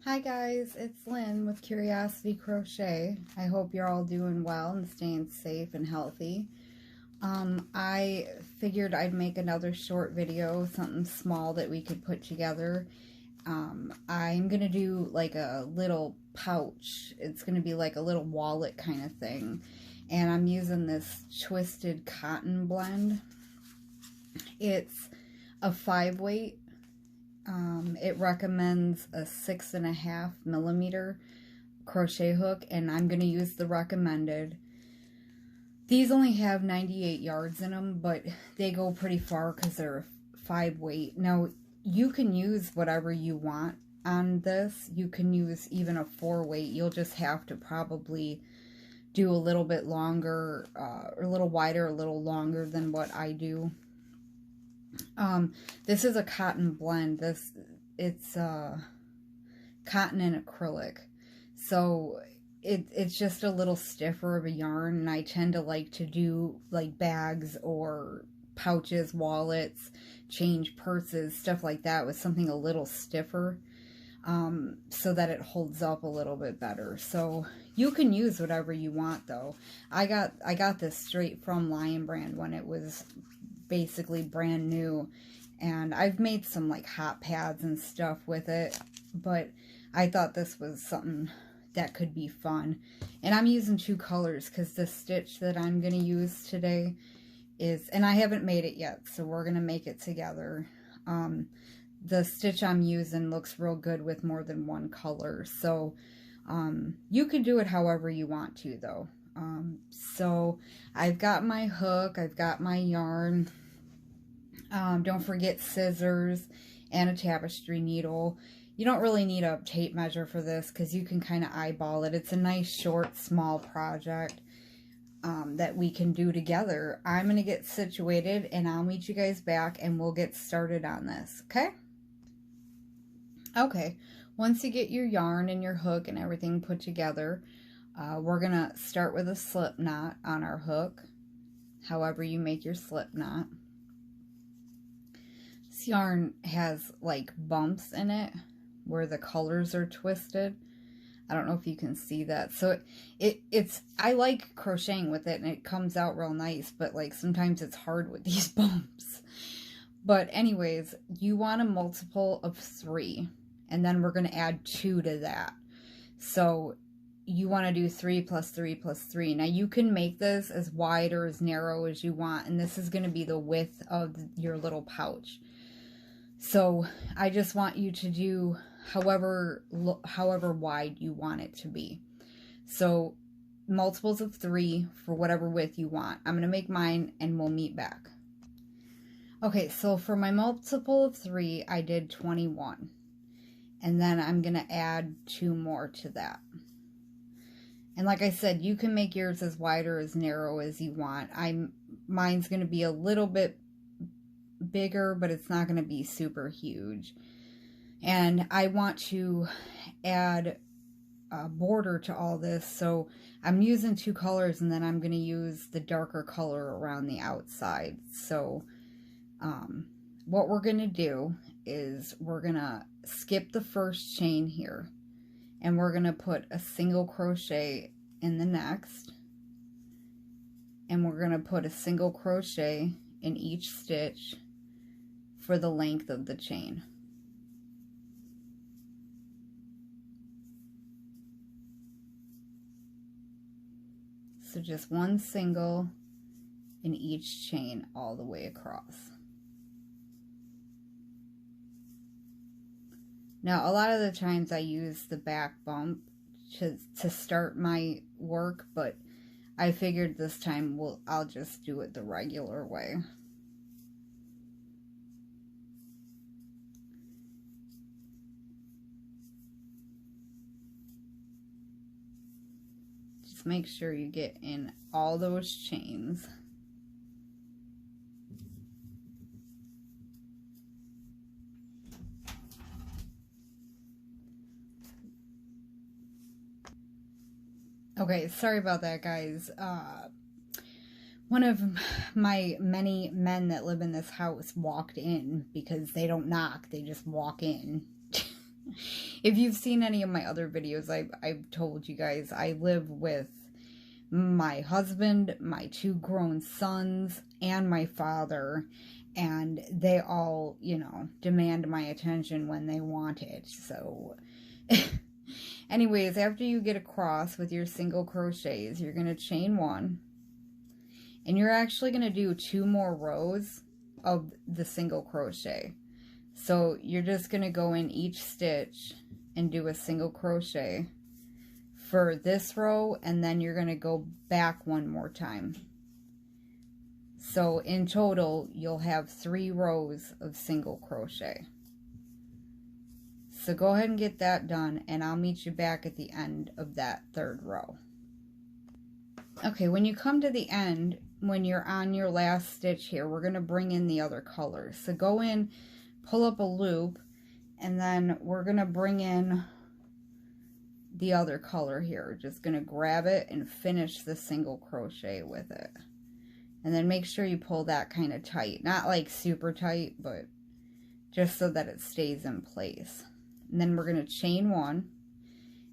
Hi guys, it's Lynn with Curiosity Crochet. I hope you're all doing well and staying safe and healthy. I figured I'd make another short video, something small that we could put together. I'm gonna do like a little pouch. It's gonna be like a little wallet kind of thing. And I'm using this twisted cotton blend. It's a 5-weight. It recommends a 6.5 millimeter crochet hook, and I'm going to use the recommended. These only have 98 yards in them, but they go pretty far because they're 5-weight. Now, you can use whatever you want on this. You can use even a 4-weight. You'll just have to probably do a little bit longer, or a little wider, a little longer than what I do. This is a cotton blend. It's cotton and acrylic, so it's just a little stiffer of a yarn, and I tend to like to do like bags or pouches, wallets, change purses, stuff like that with something a little stiffer, so that it holds up a little bit better. So you can use whatever you want though. I got this straight from Lion Brand when it was basically brand new, and I've made some like hot pads and stuff with it, but I thought this was something that could be fun. And I'm using 2 colors because the stitch that I'm going to use today is, and I haven't made it yet, so we're going to make it together. The stitch I'm using looks real good with more than 1 color, so you can do it however you want to though. So I've got my hook, I've got my yarn. Don't forget scissors and a tapestry needle. You don't really need a tape measure for this because you can kind of eyeball it. It's a nice, short, small project that we can do together. I'm going to get situated and I'll meet you guys back and we'll get started on this, okay? Okay, once you get your yarn and your hook and everything put together, we're going to start with a slip knot on our hook, however you make your slip knot. This yarn has like bumps in it where the colors are twisted. I don't know if you can see that. So it's I like crocheting with it and it comes out real nice, but like sometimes it's hard with these bumps. But anyways, you want a multiple of 3, and then we're going to add 2 to that. So you want to do 3 plus 3 plus 3. Now you can make this as wide or as narrow as you want, and this is going to be the width of your little pouch. So I just want you to do however wide you want it to be. So multiples of 3 for whatever width you want. I'm going to make mine and we'll meet back. Okay, so for my multiple of 3, I did 21. And then I'm going to add 2 more to that. And like I said, you can make yours as wide or as narrow as you want. Mine's going to be a little bit bigger, but it's not going to be super huge. And I want to add a border to all this, so I'm using 2 colors, and then I'm going to use the darker color around the outside. So what we're going to do is we're going to skip the first chain here, and we're going to put a single crochet in the next, and we're going to put a single crochet in each stitch for the length of the chain. So just 1 single in each chain all the way across. Now, a lot of the times I use the back bump to start my work, but I figured this time I'll just do it the regular way. Just make sure you get in all those chains. Okay, sorry about that, guys. One of my many men that live in this house walked in because they don't knock, they just walk in. If you've seen any of my other videos, I've told you guys I live with my husband, my 2 grown sons, and my father, and they all, you know, demand my attention when they want it. So anyways, after you get across with your single crochets, you're going to chain 1, and you're actually going to do 2 more rows of the single crochet. So you're just going to go in each stitch and do a single crochet for this row, and then you're going to go back 1 more time. So in total, you'll have 3 rows of single crochet. So go ahead and get that done, and I'll meet you back at the end of that 3rd row. Okay, when you come to the end, when you're on your last stitch here, we're going to bring in the other colors. So go in, pull up a loop, and then we're going to bring in the other color here. Just going to grab it and finish the single crochet with it. And then make sure you pull that kind of tight. Not like super tight, but just so that it stays in place. And then we're going to chain 1.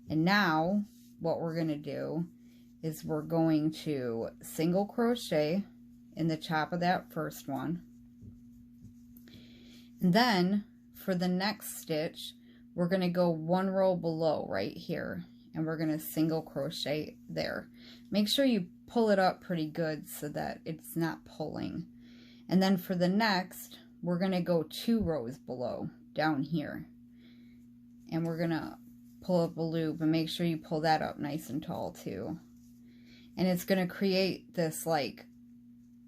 And now what we're going to do is we're going to single crochet in the top of that first one. And then for the next stitch, we're going to go 1 row below right here, and we're going to single crochet there. Make sure you pull it up pretty good so that it's not pulling. And then for the next, we're going to go 2 rows below down here, and we're going to pull up a loop, and make sure you pull that up nice and tall too. And it's going to create this, like,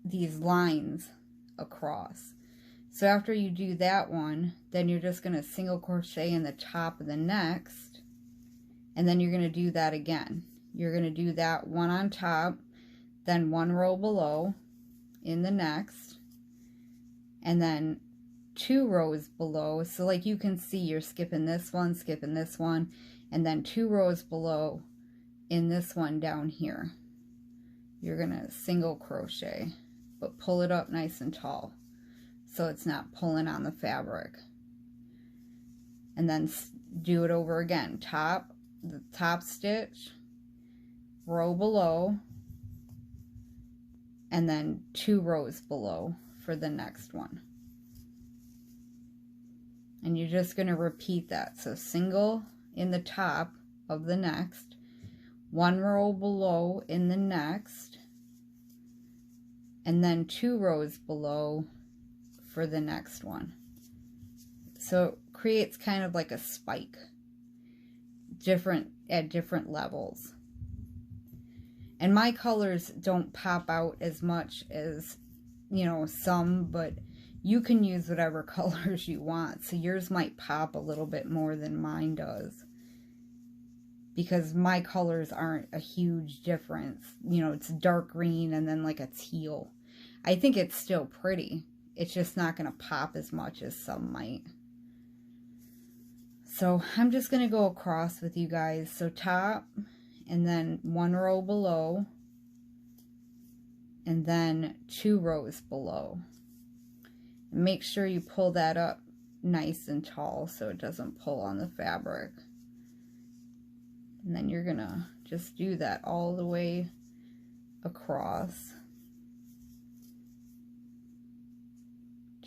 these lines across. So after you do that one, then you're just going to single crochet in the top of the next, and then you're going to do that again. You're going to do that one on top, then 1 row below in the next, and then 2 rows below. So like you can see, you're skipping this one, and then 2 rows below in this one down here. You're going to single crochet, but pull it up nice and tall so it's not pulling on the fabric. And then do it over again. The top stitch, row below, and then 2 rows below for the next one. And you're just going to repeat that. So single in the top of the next, 1 row below in the next, and then 2 rows below for the next one. So it creates kind of like a spike, at different levels. And my colors don't pop out as much as, you know, some, but you can use whatever colors you want. So yours might pop a little bit more than mine does, because my colors aren't a huge difference. You know, it's dark green and then like a teal. I think it's still pretty. It's just not going to pop as much as some might. So I'm just going to go across with you guys. So top, and then 1 row below, and then 2 rows below. And make sure you pull that up nice and tall so it doesn't pull on the fabric. And then you're going to just do that all the way across.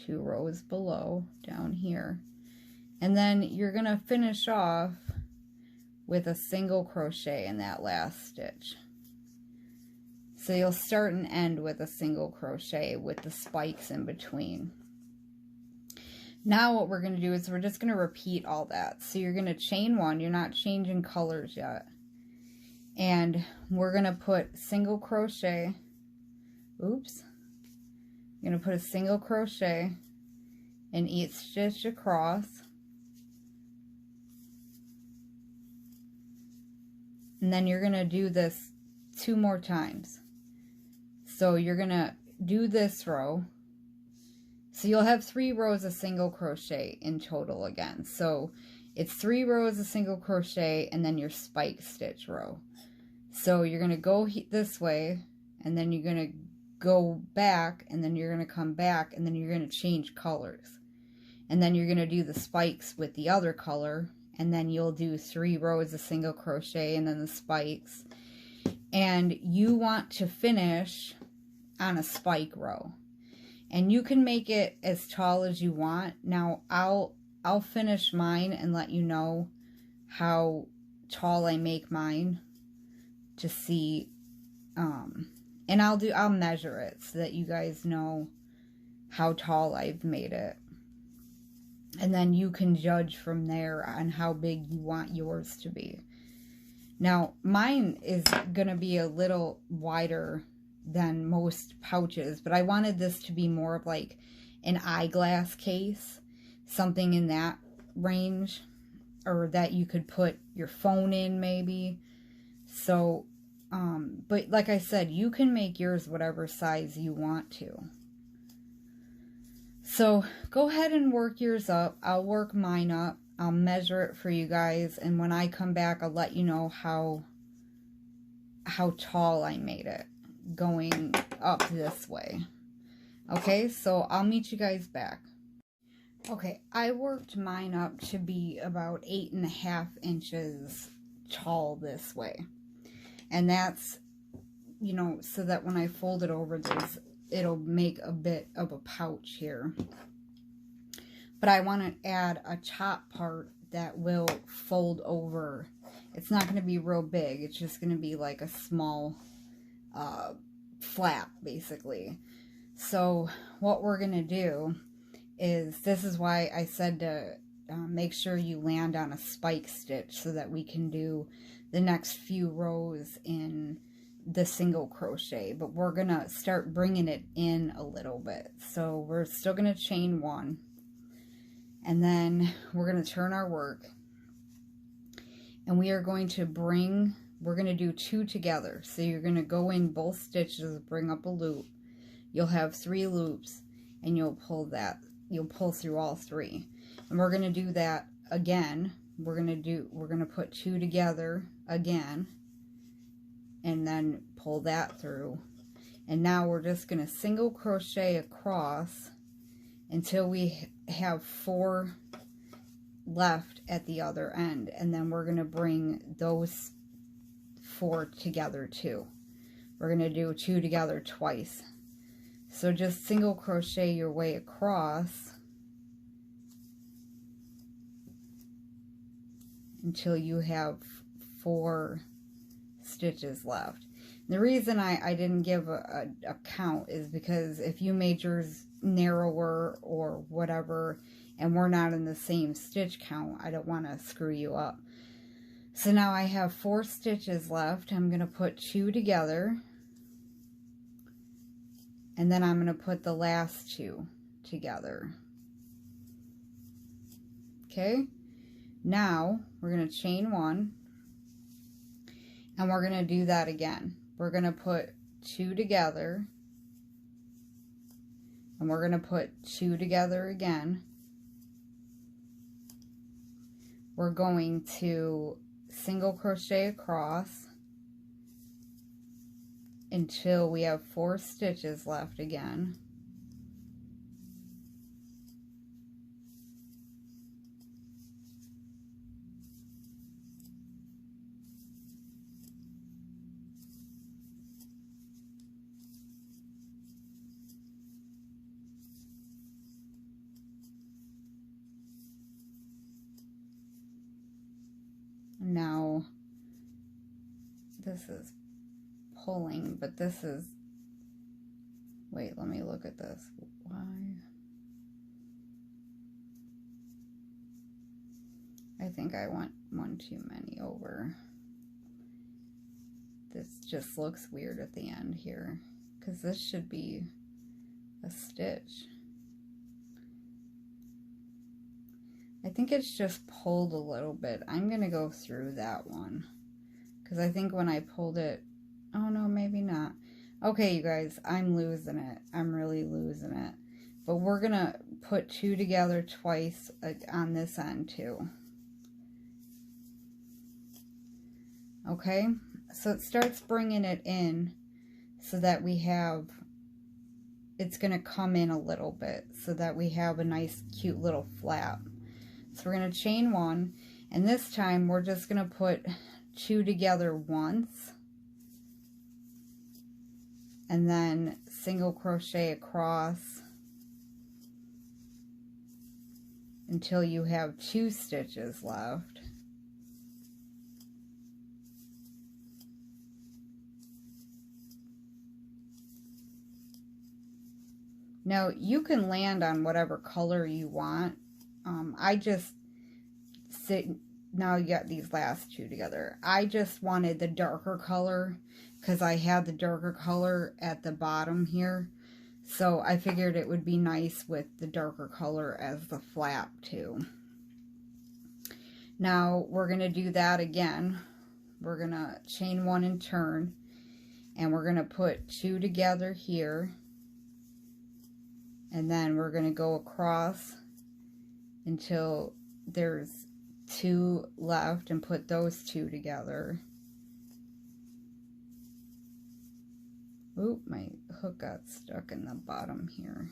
2 rows below down here. And then you're going to finish off with a single crochet in that last stitch. So you'll start and end with a single crochet with the spikes in between. Now what we're going to do is we're just going to repeat all that. So you're going to chain 1. You're not changing colors yet. And we're going to put single crochet. Oops. You're going to put a single crochet in each stitch across. And then you're going to do this 2 more times. So you're going to do this row. So you'll have 3 rows of single crochet in total again. So it's 3 rows of single crochet and then your spike stitch row. So you're going to go this way, and then you're going to go back, and then you're going to come back, and then you're going to change colors. And then you're going to do the spikes with the other color, and then you'll do 3 rows of single crochet and then the spikes. And you want to finish on a spike row. And you can make it as tall as you want. Now I'll finish mine and let you know how tall I make mine to see, and I'll measure it so that you guys know how tall I've made it. And then you can judge from there on how big you want yours to be. Now, mine is going to be a little wider than most pouches, but I wanted this to be more of like an eyeglass case, something in that range, or that you could put your phone in maybe. So, but like I said, you can make yours whatever size you want to. So go ahead and work yours up. I'll work mine up. I'll measure it for you guys, and when I come back, I'll let you know how tall I made it going up this way. Okay, so I'll meet you guys back. Okay, I worked mine up to be about 8.5 inches tall this way. And that's, you know, so that when I fold it over, it'll make a bit of a pouch here. But I want to add a top part that will fold over. It's not going to be real big. It's just going to be like a small flap, basically. So what we're going to do is, this is why I said to make sure you land on a spike stitch so that we can do the next few rows in the single crochet. But we're going to start bringing it in a little bit. So we're still going to chain 1. And then we're going to turn our work. And we are going to we're going to do 2 together. So you're going to go in both stitches, bring up a loop. You'll have 3 loops, and you'll pull through all 3. And we're going to do that again. We're going to put 2 together again, and then pull that through. And now we're just going to single crochet across until we have 4 left at the other end, and then we're going to bring those 4 together too. We're going to do 2 together twice. So just single crochet your way across until you have 4 stitches left. The reason I didn't give a count is because if you made yours narrower or whatever and we're not in the same stitch count, I don't want to screw you up. So now I have 4 stitches left. I'm going to put 2 together, and then I'm going to put the last 2 together. Okay, now we're going to chain 1, and we're going to do that again. We're going to put 2 together, and we're going to put 2 together again. We're going to single crochet across until we have 4 stitches left again. Now, this is pulling, but this is, wait, let me look at this. Why? I think I want one too many over. This just looks weird at the end here, because this should be a stitch. I think it's just pulled a little bit. I'm going to go through that one, because I think when I pulled it, oh no, maybe not. Okay, you guys, I'm losing it. I'm really losing it. But we're going to put 2 together twice on this end too. Okay, so it starts bringing it in so that we have, it's going to come in a little bit so that we have a nice cute little flap. So we're going to chain 1, And this time we're just going to put 2 together once, and then single crochet across until you have 2 stitches left. Now you can land on whatever color you want. I just now you got these last 2 together. I just wanted the darker color because I had the darker color at the bottom here. So I figured it would be nice with the darker color as the flap too. Now we're going to do that again. We're going to chain 1 and turn, and we're going to put 2 together here, and then we're going to go across until there's 2 left and put those 2 together. Oop, my hook got stuck in the bottom here.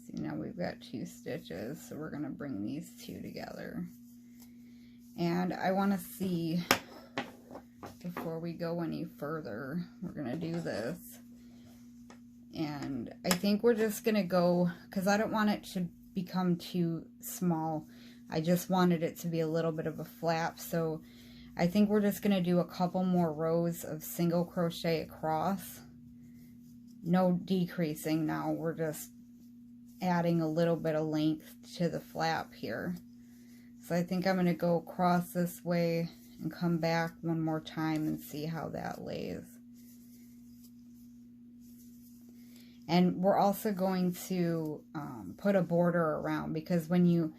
See, now we've got 2 stitches, so we're going to bring these 2 together. And I want to see, before we go any further, we're going to do this. And I think we're just going to go, because I don't want it to become too small. I just wanted it to be a little bit of a flap. So I think we're just going to do a couple more rows of single crochet across. No decreasing now. We're just adding a little bit of length to the flap here. So I think I'm going to go across this way and come back one more time and see how that lays. And we're also going to put a border around, because when you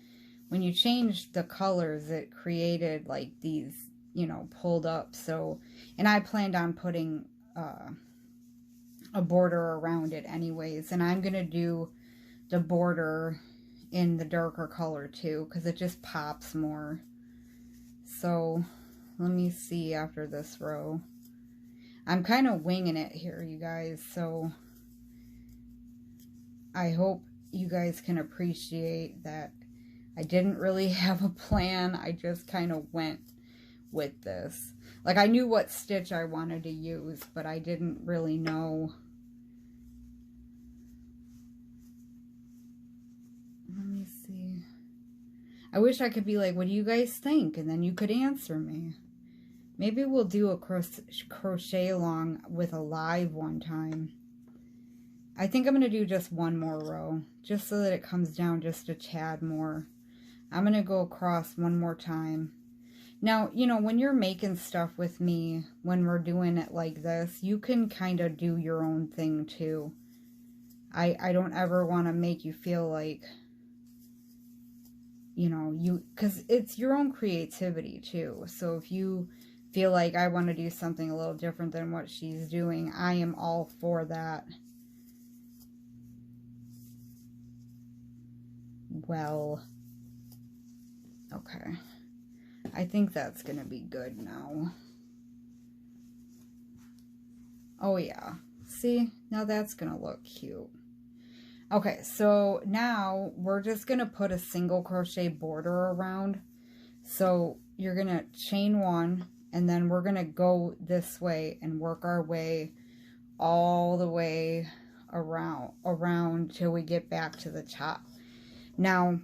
changed the colors, it created like these, you know, pulled up. So, and I planned on putting a border around it anyways. And I'm going to do the border in the darker color too, because it just pops more. So let me see after this row. I'm kind of winging it here, you guys. So I hope you guys can appreciate that I didn't really have a plan. I just kind of went with this. Like, I knew what stitch I wanted to use, but I didn't really know. Let me see. I wish I could be like, what do you guys think? And then you could answer me. Maybe we'll do a crochet along with a live one time. I think I'm going to do just one more row, just so that it comes down just a tad more. I'm going to go across one more time. Now, you know, when you're making stuff with me, when we're doing it like this, you can kind of do your own thing too. I don't ever want to make you feel like, you know, because it's your own creativity too. So if you feel like I want to do something a little different than what she's doing, I am all for that. Well, okay. I think that's going to be good now. Oh yeah. See? Now that's going to look cute. Okay, so now we're just going to put a single crochet border around. So you're going to chain 1, and then we're going to go this way and work our way all the way around till we get back to the top. Now,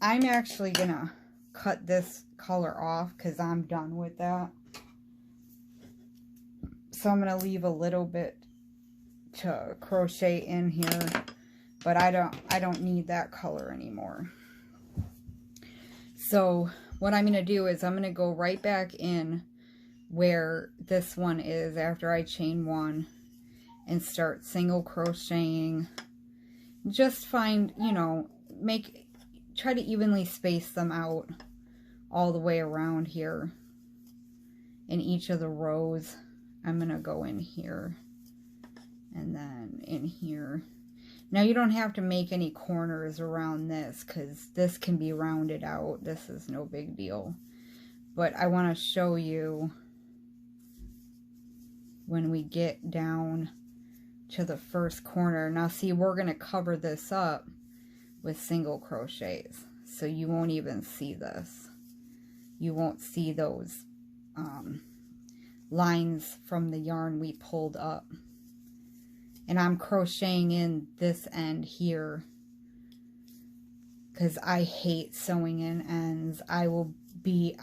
I'm actually going to cut this color off because I'm done with that. So I'm going to leave a little bit to crochet in here, but I don't need that color anymore. So what I'm going to do is I'm going to go right back in where this one is after I chain 1 and start single crocheting. Just find, you know, try to evenly space them out all the way around here in each of the rows. I'm going to go in here and then in here. Now you don't have to make any corners around this because this can be rounded out. This is no big deal. But I want to show you when we get down to the first corner. Now see, we're going to cover this up with single crochets, so you won't even see this. You won't see those lines from the yarn we pulled up. And I'm crocheting in this end here because I hate sewing in ends. I will be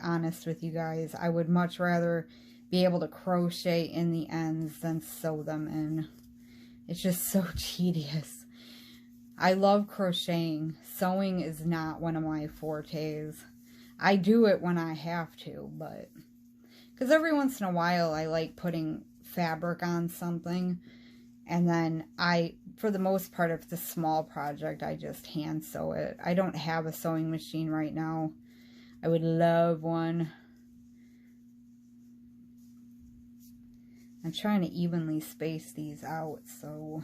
honest with you guys. I would much rather be able to crochet in the ends than sew them in. It's just so tedious. I love crocheting. Sewing is not one of my fortes. I do it when I have to, but because every once in a while I like putting fabric on something, and then for the most part, if it's a small project, I just hand sew it. I don't have a sewing machine right now. I would love one. I'm trying to evenly space these out so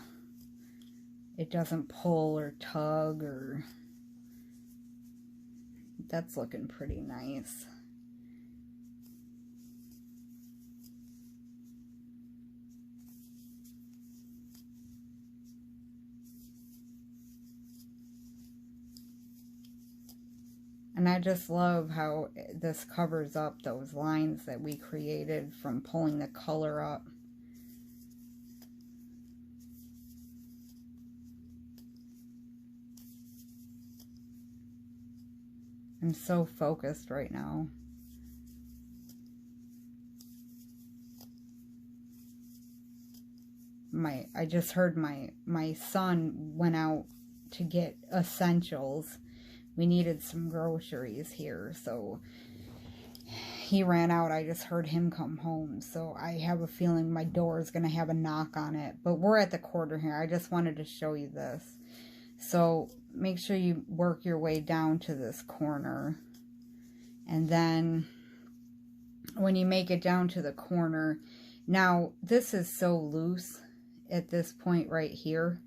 it doesn't pull or tug, or that's looking pretty nice. And I just love how this covers up those lines that we created from pulling the color up. I'm so focused right now. I just heard my son went out to get essentials. We needed some groceries here, so he ran out. I just heard him come home, so I have a feeling my door is going to have a knock on it. But we're at the corner here. I just wanted to show you this. So make sure you work your way down to this corner. And then when you make it down to the corner, now this is so loose at this point right here,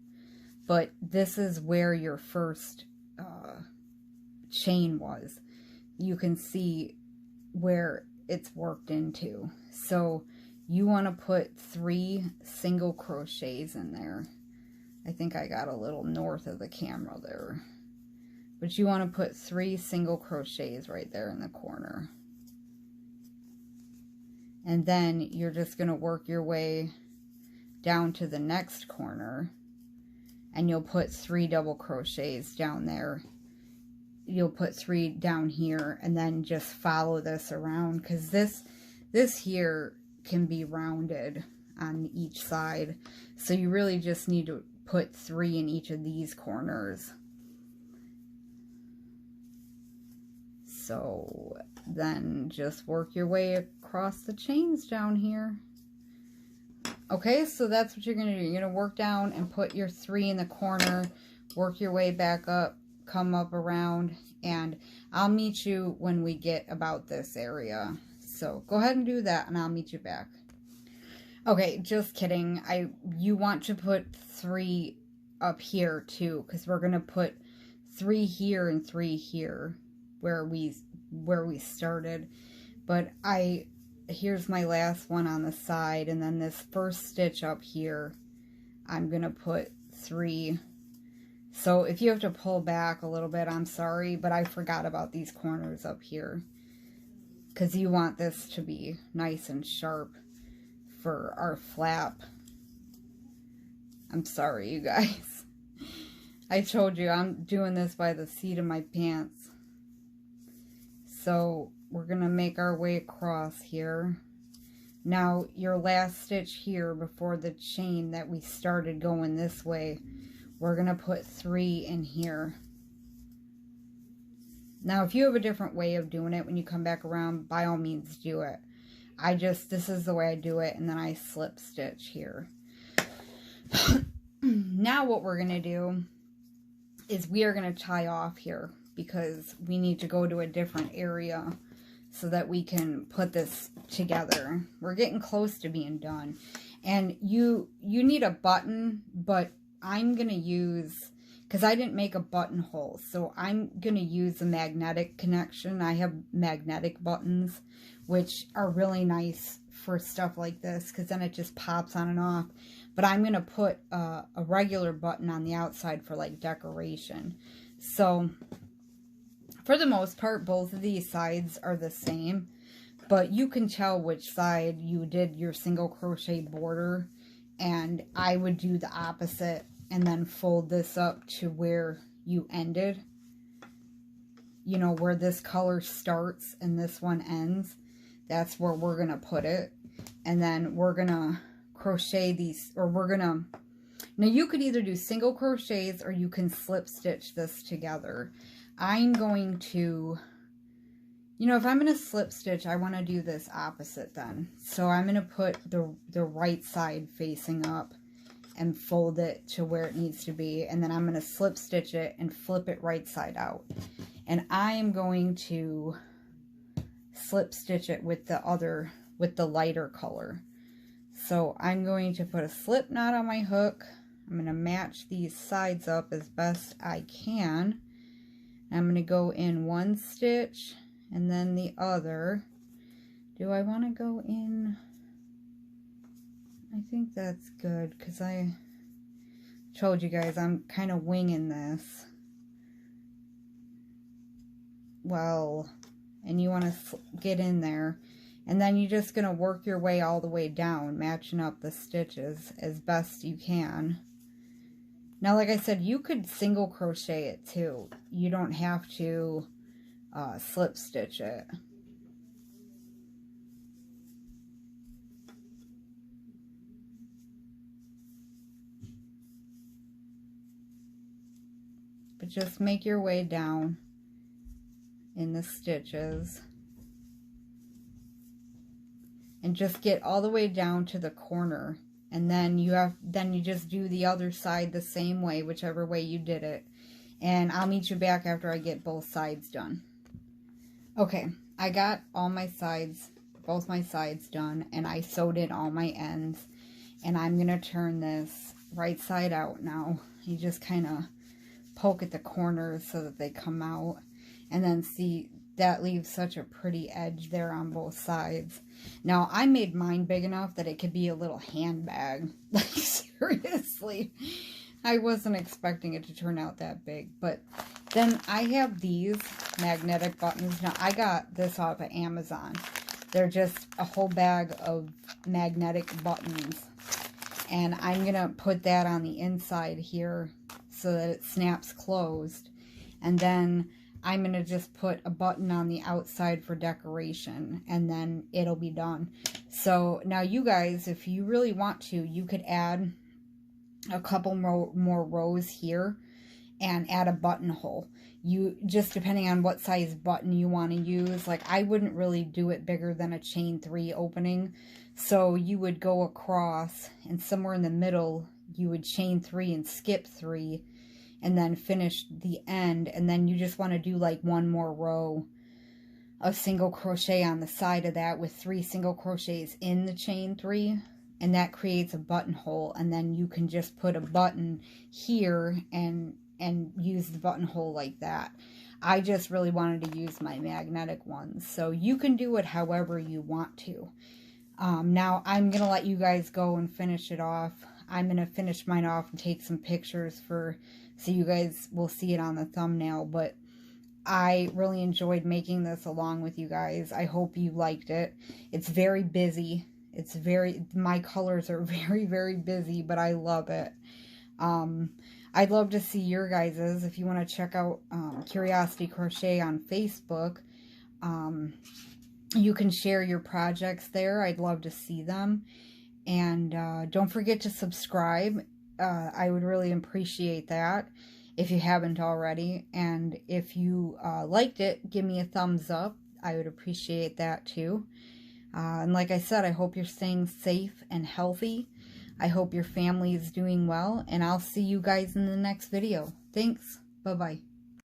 but this is where your first chain was. You can see where it's worked into. So you want to put 3 single crochets in there. I think I got a little north of the camera there. But you want to put 3 single crochets right there in the corner. And then you're just going to work your way down to the next corner. And you'll put 3 double crochets down there. You'll put 3 down here, and then just follow this around, because this here can be rounded on each side. So you really just need to put 3 in each of these corners. So then just work your way across the chains down here. Okay, so that's what you're going to do. You're going to work down and put your 3 in the corner, work your way back up, come up around, and I'll meet you when we get about this area. So go ahead and do that, and I'll meet you back. Okay, just kidding. You want to put 3 up here too, because we're gonna put 3 here and 3 here where we started. But here's my last one on the side, and then this first stitch up here, I'm gonna put 3. So if you have to pull back a little bit, I'm sorry, but I forgot about these corners up here, because you want this to be nice and sharp for our flap. I'm sorry, you guys. I told you I'm doing this by the seat of my pants. So we're going to make our way across here. Now, your last stitch here before the chain that we started going this way, we're going to put 3 in here. Now, if you have a different way of doing it when you come back around, by all means do it. This is the way I do it, and then I slip stitch here. Now what we're going to do is we are going to tie off here, because we need to go to a different area so that we can put this together. We're getting close to being done. And you need a button, but I'm going to use, because I didn't make a buttonhole, so I'm going to use a magnetic connection. I have magnetic buttons, which are really nice for stuff like this, because then it just pops on and off. but I'm going to put a regular button on the outside for like decoration. So for the most part, both of these sides are the same, but you can tell which side you did your single crochet border, and I would do the opposite and then fold this up to where you ended. You know, where this color starts and this one ends. That's where we're going to put it. And then we're going to crochet these, or we're going to, now you could either do single crochets or you can slip stitch this together. I'm going to, you know, if I'm going to slip stitch, I want to do this opposite then. So I'm going to put the right side facing up and fold it to where it needs to be. And then I'm going to slip stitch it and flip it right side out. And I am going to slip stitch it with the lighter color. So I'm going to put a slip knot on my hook. I'm going to match these sides up as best I can. I'm going to go in one stitch and then the other. Do I want to go in? I think that's good because I told you guys I'm kind of winging this. Well, and you want to get in there, and then you're just going to work your way all the way down, matching up the stitches as best you can. Now, like I said, you could single crochet it too. You don't have to slip stitch it. But just make your way down in the stitches and just get all the way down to the corner, and then you just do the other side the same way, whichever way you did it, and I'll meet you back after I get both sides done. Okay, I got all my sides, both my sides done, and I sewed in all my ends, and I'm gonna turn this right side out now. You just kind of poke at the corners so that they come out. And then see, that leaves such a pretty edge there on both sides. Now, I made mine big enough that it could be a little handbag. Like, seriously. I wasn't expecting it to turn out that big. But then I have these magnetic buttons. Now, I got this off of Amazon. They're just a whole bag of magnetic buttons. And I'm going to put that on the inside here so that it snaps closed. And then I'm going to just put a button on the outside for decoration, and then it'll be done. So now you guys, if you really want to, you could add a couple more rows here and add a buttonhole. You just, depending on what size button you want to use, like I wouldn't really do it bigger than a chain 3 opening. So you would go across, and somewhere in the middle you would chain 3 and skip 3. And then finish the end, and then you just want to do like one more row of single crochet on the side of that with 3 single crochets in the chain 3, and that creates a buttonhole, and then you can just put a button here and use the buttonhole like that. I just really wanted to use my magnetic ones, so you can do it however you want to. Now I'm gonna let you guys go and finish it off. I'm gonna finish mine off and take some pictures so you guys will see it on the thumbnail, but I really enjoyed making this along with you guys. I hope you liked it. It's very busy. My colors are very, very busy, but I love it. I'd love to see your guys's. If you want to check out Curiosity Crochet on Facebook, you can share your projects there. I'd love to see them. And don't forget to subscribe. I would really appreciate that if you haven't already. And if you liked it, give me a thumbs up. I would appreciate that too. And like I said, I hope you're staying safe and healthy. I hope your family is doing well. And I'll see you guys in the next video. Thanks. Bye-bye.